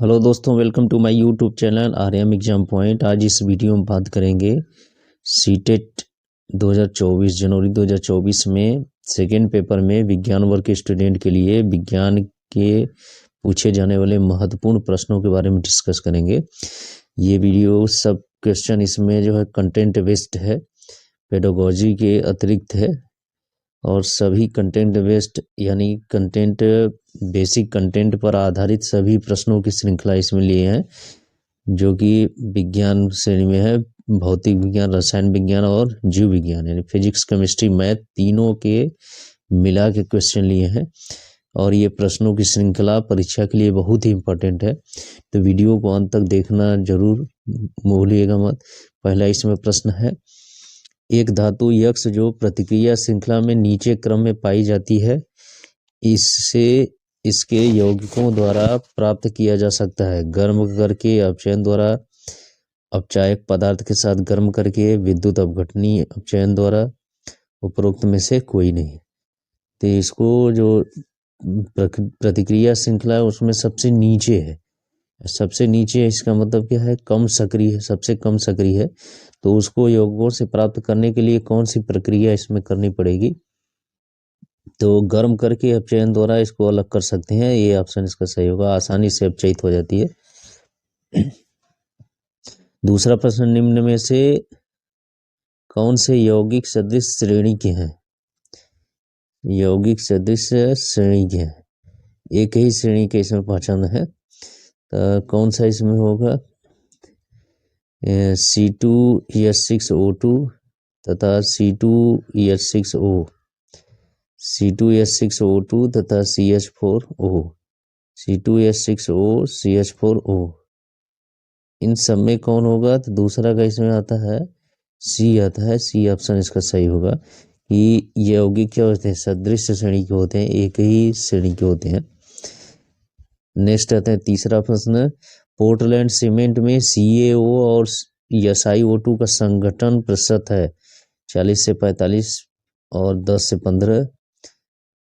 Hello दोस्तों, welcome to my YouTube channel Aryam exam point. आज इस वीडियो में बात करेंगे सीटेट 2024 जनवरी 2024 में सेकेंड पेपर में विज्ञान वर्ग के स्टूडेंट के लिए विज्ञान के पूछे जाने वाले महत्वपूर्ण प्रश्नों के बारे में डिस्कस करेंगे। ये वीडियो सब क्वेश्चन इसमें जो है कंटेंट बेस्ड है, पेडागोजी के अतिरिक्त है और सभी कंटेंट बेस्ड यानी कंटेंट बेसिक कंटेंट पर आधारित सभी प्रश्नों की श्रृंखला इसमें लिए हैं, जो कि विज्ञान श्रेणी में है। भौतिक विज्ञान, रसायन विज्ञान और जीव विज्ञान यानी फिजिक्स, केमिस्ट्री, मैथ तीनों के मिला के क्वेश्चन लिए हैं और ये प्रश्नों की श्रृंखला परीक्षा के लिए बहुत ही इम्पोर्टेंट है, तो वीडियो को अंत तक देखना जरूर भूलिएगा मत। पहला इसमें प्रश्न है, एक धातु यक्ष जो प्रतिक्रिया श्रृंखला में नीचे क्रम में पाई जाती है, इससे इसके यौगिकों द्वारा प्राप्त किया जा सकता है। गर्म करके, अपचयन द्वारा, अपचायक पदार्थ के साथ गर्म करके, विद्युत अपघटनी अपचयन द्वारा, उपरोक्त में से कोई नहीं। तो इसको जो प्रतिक्रिया श्रृंखला है उसमें सबसे नीचे है, सबसे नीचे इसका मतलब क्या है, कम सक्रिय है, सबसे कम सक्रिय है। तो उसको यौगिकों से प्राप्त करने के लिए कौन सी प्रक्रिया इसमें करनी पड़ेगी, तो गर्म करके अपचयन द्वारा इसको अलग कर सकते हैं। ये ऑप्शन इसका सही होगा, आसानी से अपचयित हो जाती है। दूसरा प्रश्न, निम्न में से कौन से यौगिक सदृश श्रेणी के हैं? यौगिक सदृश श्रेणी के हैं, एक ही श्रेणी के इसमें पहचान है, तो कौन सा इसमें होगा? C2H6O2 तथा C2H6O, C2H6O2 तथा CH4O, C2H6O, CH4O, इन सब में कौन होगा? तो दूसरा का इसमें आता है सी, आता है सी ऑप्शन इसका सही होगा कि यौगिक क्या होते हैं, सदृश श्रेणी के होते हैं, एक ही श्रेणी के होते हैं। नेक्स्ट आता है तीसरा प्रश्न, पोर्टलैंड सीमेंट में CaO और SiO2 का संघटन प्रतिशत है 40 से 45 और 10 से 15,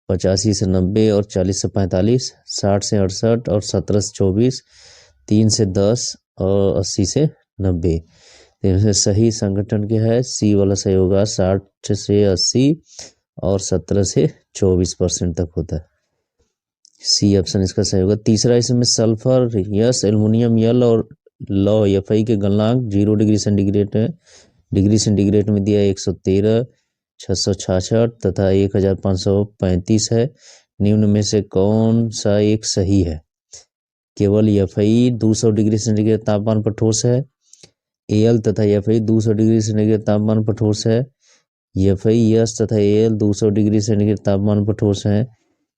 85 से 90 और 40 से 45, 60 से 68 और 17 से 24, 3 से 10 और 80 से 90। इनमें सही संगठन क्या है? सी वाला सही होगा, 60 से 80 और 17 से 24% तक होता है। सी ऑप्शन इसका सही होगा। तीसरा, इसमें सल्फर यस, एल्युमिनियम यल और लौ Fe के गलनांक 0 डिग्री सेंटीग्रेड है, डिग्री सेंटीग्रेड में दिया 113, 666 तथा 1535 है। निम्न में से कौन सा एक सही है? केवल Fe 200 डिग्री सेंटीग्रेड तापमान पर ठोस है, Al तथा Fe 200 डिग्री सेंटीग्रेड तापमान पर ठोस है, Fe यस तथा Al 200 डिग्री सेंटीग्रेड तापमान पर ठोस है,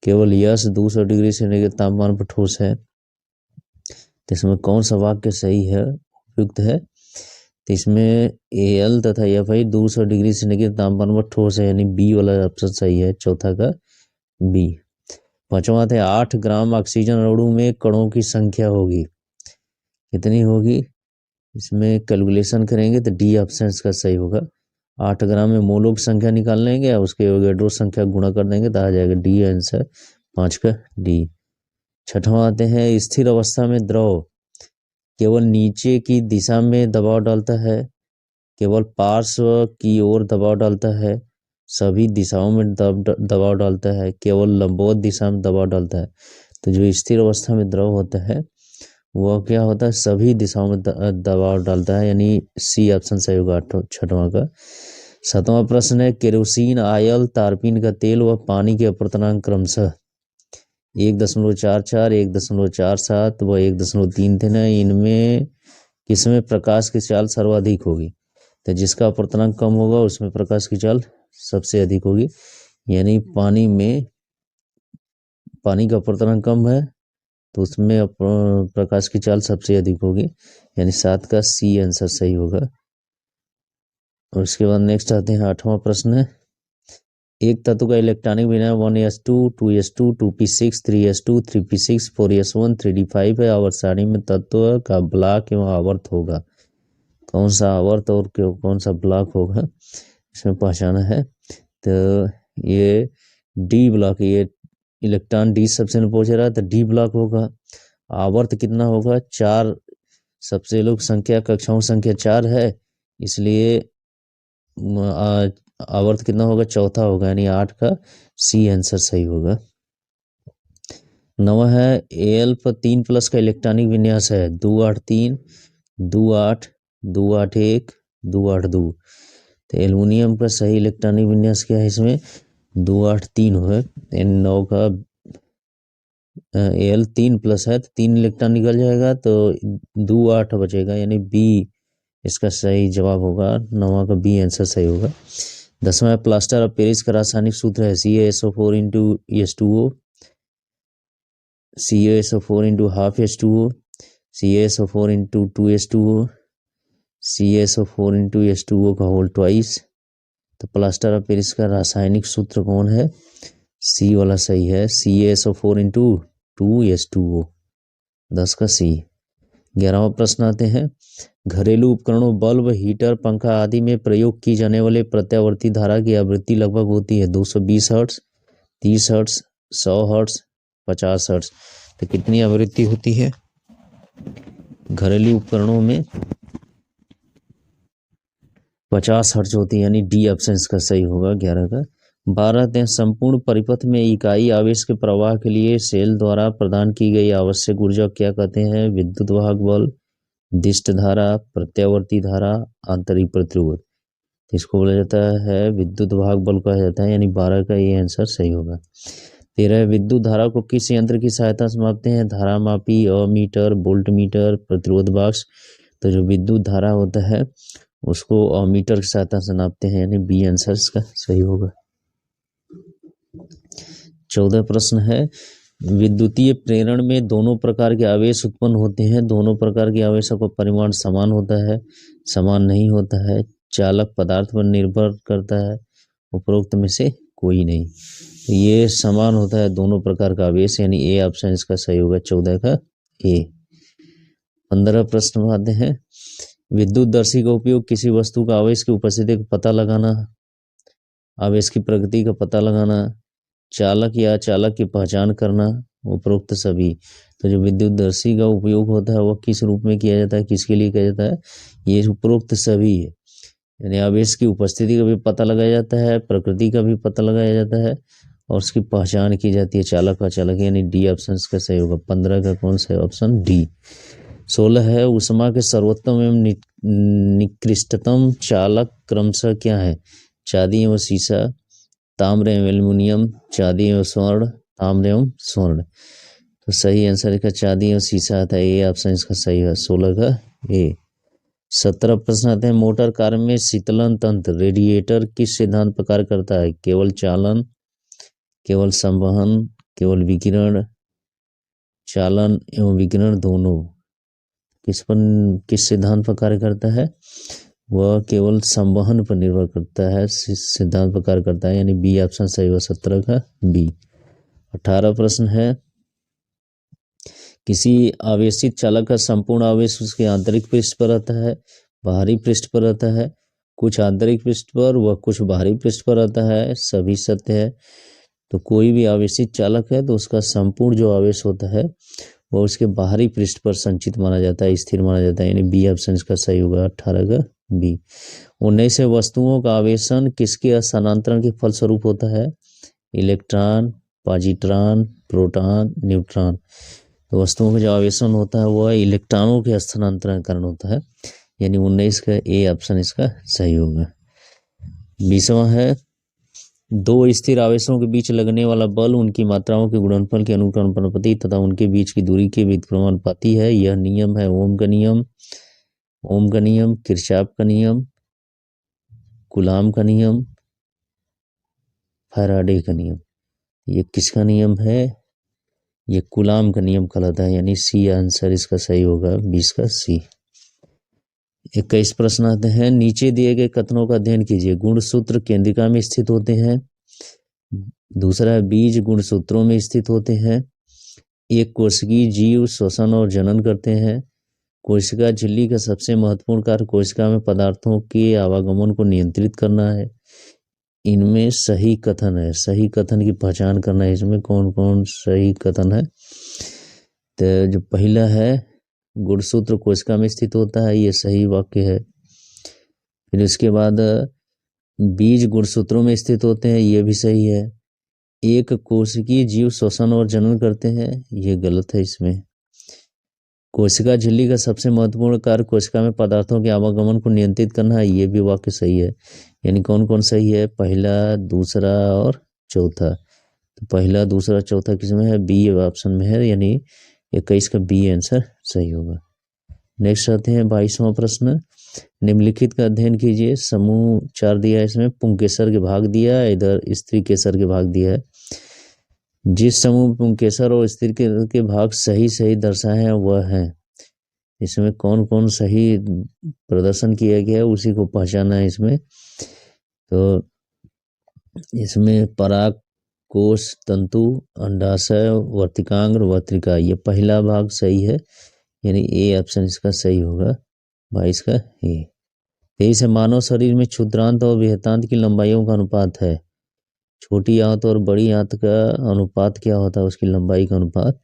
केवल यस 200 डिग्री सेंटीग्रेड तापमान पर ठोस है। तो इसमें कौन सा वाक्य सही है, उपयुक्त है? तो इसमें Al तथा Fe 200 डिग्री सेंटीग्रेड तापमान पर ठोस है, यानी बी वाला ऑप्शन सही है, चौथा का बी। पांचवा है, 8 ग्राम ऑक्सीजन अणु में कणों की संख्या होगी, कितनी होगी? इसमें कैलकुलेशन करेंगे तो डी ऑप्शन का सही होगा। 8 ग्राम में मोलों की संख्या निकाल लेंगे, उसके एवोगैड्रो संख्या गुणा कर देंगे तो आ जाएगा डी आंसर, 5 का डी। छठवां आते हैं, स्थिर अवस्था में द्रव केवल नीचे की दिशा में दबाव डालता है, केवल पार्श्व की ओर दबाव डालता है, सभी दिशाओं में दबाव डालता है, केवल लंबवत दिशा में दबाव डालता है। तो जो स्थिर अवस्था में द्रव होता है वह क्या होता है? सभी दिशाओं में दबाव डालता है, यानी सी ऑप्शन सही होगा, छठवां का। सातवां प्रश्न है, केरोसिन, ऑयल, तारपीन का तेल व पानी के अपर्तनांक क्रमशः 1.44, 1.47 व 1.3 थे ना, इनमें किसमें प्रकाश की चाल सर्वाधिक होगी? तो जिसका अपर्तनांक कम होगा उसमें प्रकाश की चाल सबसे अधिक होगी, यानी पानी में, पानी का अपर्तनांक कम है तो उसमें प्रकाश की चाल सबसे अधिक होगी, यानी 7 का सी आंसर सही होगा। और उसके बाद नेक्स्ट आते हैं आठवां प्रश्न है, एक तत्व का इलेक्ट्रॉनिक विन्यास 1s2, 2s2, 2p6, 3s2, 3p6, 4s1, 3d5 है। आवर्त सारणी में तत्व का ब्लॉक एवं आवर्त होगा, कौन सा आवर्त और कौन सा ब्लॉक होगा इसमें पहचाना है? तो ये डी ब्लॉक, ये इलेक्ट्रॉन डी सबसे पूछ रहा है तो डी ब्लॉक होगा। आवर्त कितना होगा 4, सबसे लोग संख्या कक्षाओं संख्या 4 है, इसलिए आवर्त कितना होगा, चौथा होगा, यानी 8 का सी आंसर सही होगा। 9 है Al पर 3 प्लस का इलेक्ट्रॉनिक विन्यास है 283, 28, 281, 282। तो एल्युमिनियम का सही इलेक्ट्रॉनिक विन्यास क्या है इसमें, 283 है। 9 का Al 3 प्लस है तो 3 इलेक्ट्रॉन निकल जाएगा तो 28 बचेगा, यानी बी इसका सही जवाब होगा। 9 का बी आंसर सही होगा। 10वां प्लास्टर ऑफ पेरिस का रासायनिक सूत्र है CaSO4 into H2O, CaSO4 into half H2O, CaSO4 into 2H2O, CaSO4 into H2O का होल ट्वाइस। तो प्लास्टर ऑफ पेरिस का रासायनिक सूत्र कौन है, सी वाला सही है, CaSO4 इंटू 2H2O, 10 का सी। 11वां प्रश्न आते हैं, घरेलू उपकरणों बल्ब, हीटर, पंखा आदि में प्रयोग की जाने वाले प्रत्यावर्ती धारा की आवृत्ति लगभग होती है 220 हर्ट्ज, 30 हर्ट्ज, 100 हर्ट्ज, 50 हर्ट्ज। तो कितनी आवृत्ति होती है घरेलू उपकरणों में, 50 हर्ट्ज होती है, यानी डी ऑप्शन इसका सही होगा 11 का। 12 संपूर्ण परिपथ में इकाई आवेश के प्रवाह के लिए सेल द्वारा प्रदान की गई आवश्यक ऊर्जा क्या कहते हैं, विद्युत वाहक बल, दिष्ट धारा, प्रत्यावर्ती धारा, आंतरिक प्रतिरोध। इसको बोला जाता है विद्युत वाहक बल कहा जाता है, यानी 12 का ये आंसर सही होगा। 13 विद्युत धारा को किस यंत्र की सहायता से मापते हैं, धारा मापी, अमीटर, वोल्ट मीटर, प्रतिरोध बॉक्स। तो जो विद्युत धारा होता है उसको अमीटर की सहायता से नापते हैं, यानी बी आंसर इसका सही होगा। 14 प्रश्न है, विद्युतीय प्रेरण में दोनों प्रकार के आवेश उत्पन्न होते हैं, दोनों प्रकार के आवेशों का परिमाण समान होता है, समान नहीं होता है, चालक पदार्थ पर निर्भर करता है, उपरोक्त में से कोई नहीं। तो ये समान होता है दोनों प्रकार का आवेश, यानी ए ऑप्शन इसका सही होगा 14 का ए। 15 प्रश्न आते हैं, विद्युतदर्शी का उपयोग किसी वस्तु का आवेश की उपस्थिति का पता लगाना, आवेश की प्रकृति का पता लगाना, चालक या चालक की पहचान करना, उपरोक्त सभी। तो जो विद्युतदर्शी का उपयोग होता है वह किस रूप में किया जाता है, किसके लिए किया जाता है, ये उपरोक्त सभी है, यानी आवेश की उपस्थिति का भी पता लगाया जाता है, प्रकृति का भी पता लगाया जाता है और उसकी पहचान की जाती है, चालक का चालक, यानी डी ऑप्शन का सही होगा। 15 का कौन सा ऑप्शन, डी। 16 है, उष्मा के सर्वोत्तम एवं निकृष्टतम चालक क्रमशः क्या है, चांदी एवं शीशा, ताम्र एवं एल्युमिनियम, चांदी एवं स्वर्ण, ताम्र एवं स्वर्ण। तो सही आंसर इसका चांदी एवं शीशा आता है, ए ऑप्शन इसका सही है 16 का ए। 17 प्रश्न आते हैं, मोटर कार में शीतलन तंत्र रेडिएटर किस सिद्धांत पर कार्य करता है, केवल चालन, केवल संवहन, केवल विकिरण, चालन एवं विकिरण दोनों, किस सिद्धांत पर कार्य करता है, वह केवल संवहन पर निर्भर करता है, सिद्धांत पर कार्य करता है, यानी बी ऑप्शन सही होगा 17 का बी। 18 प्रश्न है, किसी आवेशित चालक का संपूर्ण आवेश उसके आंतरिक पृष्ठ पर रहता है, बाहरी पृष्ठ पर रहता है, कुछ आंतरिक पृष्ठ पर व कुछ बाहरी पृष्ठ पर रहता है, सभी सत्य है। तो कोई भी आवेशित चालक है तो उसका संपूर्ण जो आवेश होता है वह उसके बाहरी पृष्ठ पर संचित माना जाता है, स्थिर माना जाता है, यानी बी ऑप्शन इसका सही होगा 18 का बी। 19 वस्तुओं का आवेशन किसके स्थानांतरण के फलस्वरूप होता है, इलेक्ट्रॉन, पॉजिट्रॉन, प्रोटॉन, न्यूट्रॉन। तो वस्तुओं का जो आवेशन होता है वह इलेक्ट्रॉनों के स्थानांतरण के कारण होता है, यानी 19 का ए ऑप्शन इसका सही होगा। 20वां है, दो स्थिर आवेशों के बीच लगने वाला बल उनकी मात्राओं के गुणनफल के अनुपाती तथा उनके बीच की दूरी के व्युत्क्रमानुपाती है। यह नियम है ओम का नियम, किरचॉफ का नियम, कूलाम का नियम, फैराडे का नियम। ये किसका नियम है, ये कूलाम का नियम कहलाता है, यानी सी आंसर इसका सही होगा 20 का सी। 21 प्रश्न आते हैं, नीचे दिए गए कथनों का अध्ययन कीजिए। गुणसूत्र केंद्रिका में स्थित होते हैं, दूसरा बीज गुणसूत्रों में स्थित होते हैं, एक कोशिकीय जीव श्वसन और जनन करते हैं, कोशिका झिल्ली का सबसे महत्वपूर्ण कार्य कोशिका में पदार्थों के आवागमन को नियंत्रित करना है। इनमें सही कथन है, सही कथन की पहचान करना है, इसमें कौन कौन सही कथन है। तो जो पहला है गुणसूत्र कोशिका में स्थित होता है, ये सही वाक्य है। फिर इसके बाद बीज गुणसूत्रों में स्थित होते हैं, ये भी सही है। एक कोशिकीय जीव श्वसन और जनन करते हैं, ये गलत है। इसमें कोशिका झिल्ली का सबसे महत्वपूर्ण कार्य कोशिका में पदार्थों के आवागमन को नियंत्रित करना है, ये भी वाक्य सही है। यानी कौन कौन सही है? पहला, दूसरा और चौथा। तो पहला, दूसरा, चौथा किसमें है? बी ऑप्शन में है, यानी 21 का बी आंसर सही होगा। नेक्स्ट आते हैं 22वां प्रश्न। निम्नलिखित का अध्ययन कीजिए। समूह 4 दिया है, इसमें पुंकेसर के भाग दिया है, इधर स्त्री केसर के भाग दिया है। जिस समूह पुंकेसर और स्त्री के भाग सही सही दर्शाए हैं वह है। इसमें कौन कौन सही प्रदर्शन किया गया है उसी को पहचाना है इसमें। तो इसमें पराग कोश, तंतु, अंडाशय, वर्तिकांग, वर्तिका, ये पहला भाग सही है, यानी ए ऑप्शन इसका सही होगा। 22 का ए। 23 है मानव शरीर में क्षुद्रांत और बृहतांत की लंबाइयों का अनुपात है। छोटी आंत और बड़ी आंत का अनुपात क्या होता है? उसकी लंबाई का अनुपात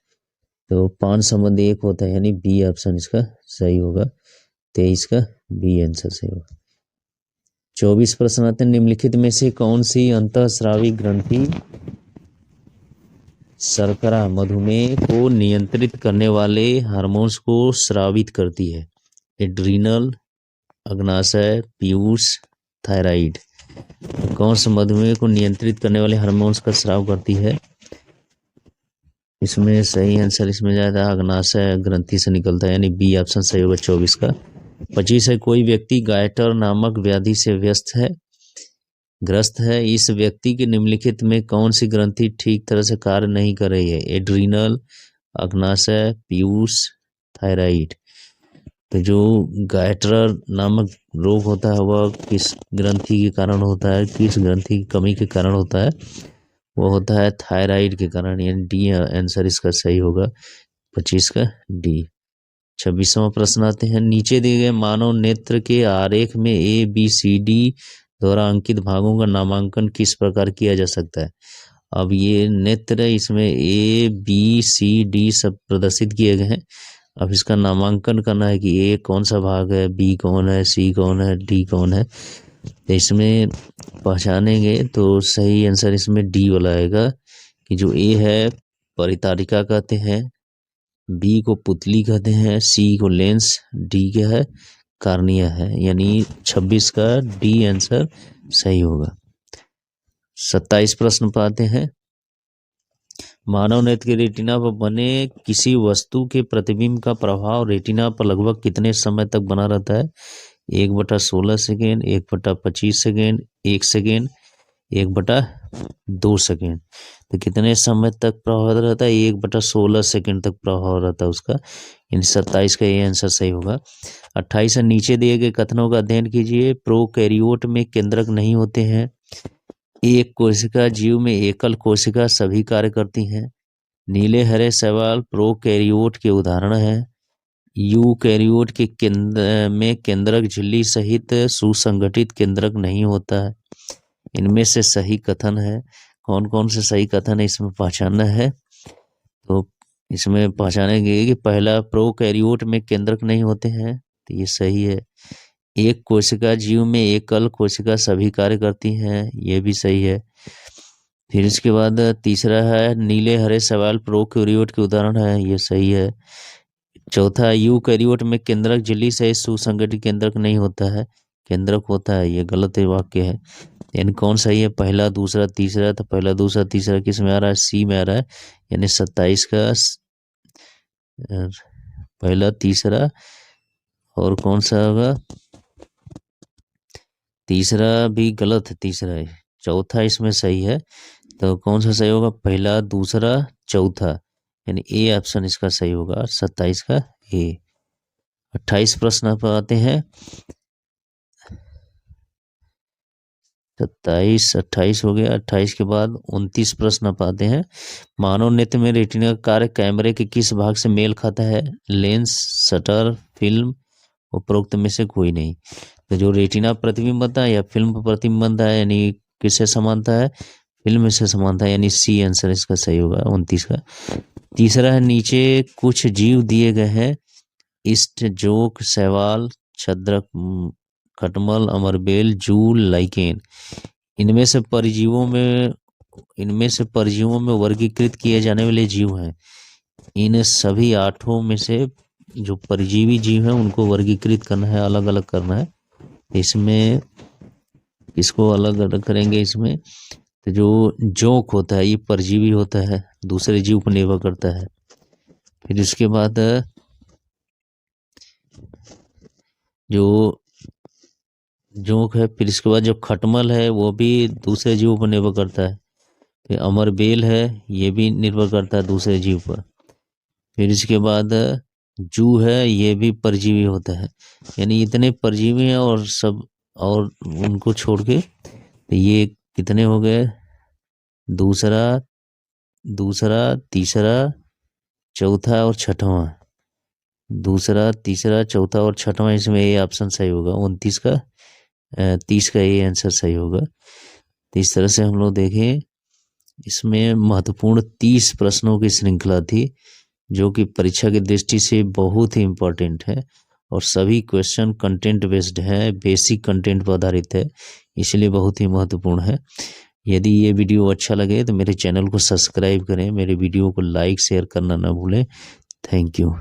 तो 5:1 होता है, यानी बी ऑप्शन इसका सही होगा। 23 का बी आंसर सही होगा। 24 प्रश्न आते हैं। निम्नलिखित में से कौन सी अंतःस्रावी ग्रंथि शर्करा मधुमेह को नियंत्रित करने वाले हार्मोन्स को स्रावित करती है? एड्रीनल, अग्नाशय, पीयूष, थायराइड। कौन सा मधुमेह को नियंत्रित करने वाले हार्मोन्स का स्राव करती है? इसमें सही आंसर इसमें जाता है अग्नाशय ग्रंथि से निकलता है, यानी बी ऑप्शन सही होगा 24 का। 25 है कोई व्यक्ति गायटर नामक व्याधि से ग्रस्त है। इस व्यक्ति के निम्नलिखित में कौन सी ग्रंथि ठीक तरह से कार्य नहीं कर रही है? एड्रीनल, अग्नाशय, पीयूष, थायराइड। तो जो गायटर नामक रोग होता है वह किस ग्रंथि के कारण होता है? किस ग्रंथि की कमी के कारण होता है? वो होता है थायराइड के कारण, यानी डी आंसर इसका सही होगा। 25 का डी। 26वां प्रश्न आते हैं। नीचे दिए गए मानव नेत्र के आरेख में ए बी सी डी द्वारा अंकित भागों का नामांकन किस प्रकार किया जा सकता है? अब ये नेत्र इसमें ए बी सी डी सब प्रदर्शित किए गए हैं। अब इसका नामांकन करना है कि ए कौन सा भाग है, बी कौन है, सी कौन है, डी कौन है। तो इसमें पहचानेंगे तो सही आंसर इसमें डी वाला आएगा कि जो ए है परितारिका कहते हैं, बी को पुतली कहते हैं, सी को लेंस, डी क्या है? कार्निया है, यानी 26 का डी आंसर सही होगा। 27 प्रश्न पाते हैं। मानव नेत्र के रेटिना पर बने किसी वस्तु के प्रतिबिंब का प्रभाव रेटिना पर लगभग कितने समय तक बना रहता है? 1/16 सेकेंड, 1/25 सेकेंड, 1 सेकेंड, 1/2 सेकेंड। तो कितने समय तक प्रभाव रहता है? 1/16 सेकेंड तक प्रभाव रहता है उसका, इन 27 का ये आंसर सही होगा। 28 है नीचे दिए गए कथनों का अध्ययन कीजिए। प्रोकैरियोट में केंद्रक नहीं होते हैं। एक कोशिका जीव में एकल कोशिका सभी कार्य करती हैं। नीले हरे शैवाल प्रोकैरियोट के उदाहरण हैं। यूकैरियोट के में केंद्रक झिल्ली सहित सुसंगठित केंद्रक नहीं होता है। इनमें से सही कथन है। कौन कौन से सही कथन है इसमें पहचानना है। तो इसमें पहचानेंगे कि पहला प्रोकैरियोट में केंद्रक नहीं होते हैं, तो ये सही है। एक कोशिका जीव में एकल कोशिका सभी कार्य करती हैं, ये भी सही है। फिर इसके बाद तीसरा है नीले हरे शैवाल प्रोकैरियोट के उदाहरण है, ये सही है। चौथा यूकैरियोट में केंद्रक झिल्ली से सुसंगठित केंद्रक नहीं होता है, केंद्रक होता है, ये गलत वाक्य है। यानी कौन सही है? पहला, दूसरा, तीसरा। तो पहला, दूसरा, तीसरा किस में आ रहा है? सी में आ रहा है, यानी 27 का पहला, तीसरा और कौन सा होगा? तीसरा भी गलत है, तीसरा है। चौथा इसमें सही है, तो कौन सा सही होगा? पहला, दूसरा, चौथा, यानी ए ऑप्शन इसका सही होगा। 27 का ए। 28 प्रश्न पर आते हैं। 27, 28 हो गया। 28 के बाद 29 प्रश्न पाते हैं। मानव नेत्र में रेटिना का कार्य कैमरे के किस भाग से मेल खाता है? लेंस, शटर, फिल्म, उपरोक्त में से कोई नहीं। तो जो रेटिना प्रतिबिंब बनता है या फिल्म प्रतिबिंब बनता है, यानी किससे समानता है? फिल्म से समानता है, यानी सी आंसर इसका सही होगा 29 का। तीसरा है नीचे कुछ जीव दिए गए हैं, इष्ट, जोंक, शैवाल, छद्रक, खटमल, अमरबेल, जूल, लाइकेन। इनमें से परजीवों में वर्गीकृत किए जाने वाले जीव हैं। इन सभी 8 में से जो परजीवी जीव हैं उनको वर्गीकृत करना है, अलग अलग करना है। इसमें इसको अलग अलग करेंगे। इसमें तो जो जोंक होता है ये परजीवी होता है, दूसरे जीव पर निर्भर करता है। फिर इसके बाद जो जोंक है, फिर इसके बाद जो खटमल है वो भी दूसरे जीव पर निर्भर करता है। फिर अमरबेल है, ये भी निर्भर करता है दूसरे जीव पर। फिर इसके बाद जू है, ये भी परजीवी होता है। यानी इतने परजीवी हैं और उनको छोड़ के तो ये कितने हो गए? दूसरा, तीसरा, चौथा और छठवां। दूसरा, तीसरा, चौथा और छठवां, इसमें ये ऑप्शन सही होगा। 30 का ये आंसर सही होगा। तो इस तरह से हम लोग देखें, इसमें महत्वपूर्ण 30 प्रश्नों की श्रृंखला थी जो कि परीक्षा की दृष्टि से बहुत ही इम्पोर्टेंट है और सभी क्वेश्चन कंटेंट बेस्ड है, बेसिक कंटेंट पर आधारित है, इसलिए बहुत ही महत्वपूर्ण है। यदि ये वीडियो अच्छा लगे तो मेरे चैनल को सब्सक्राइब करें, मेरे वीडियो को लाइक शेयर करना ना भूलें। Thank you.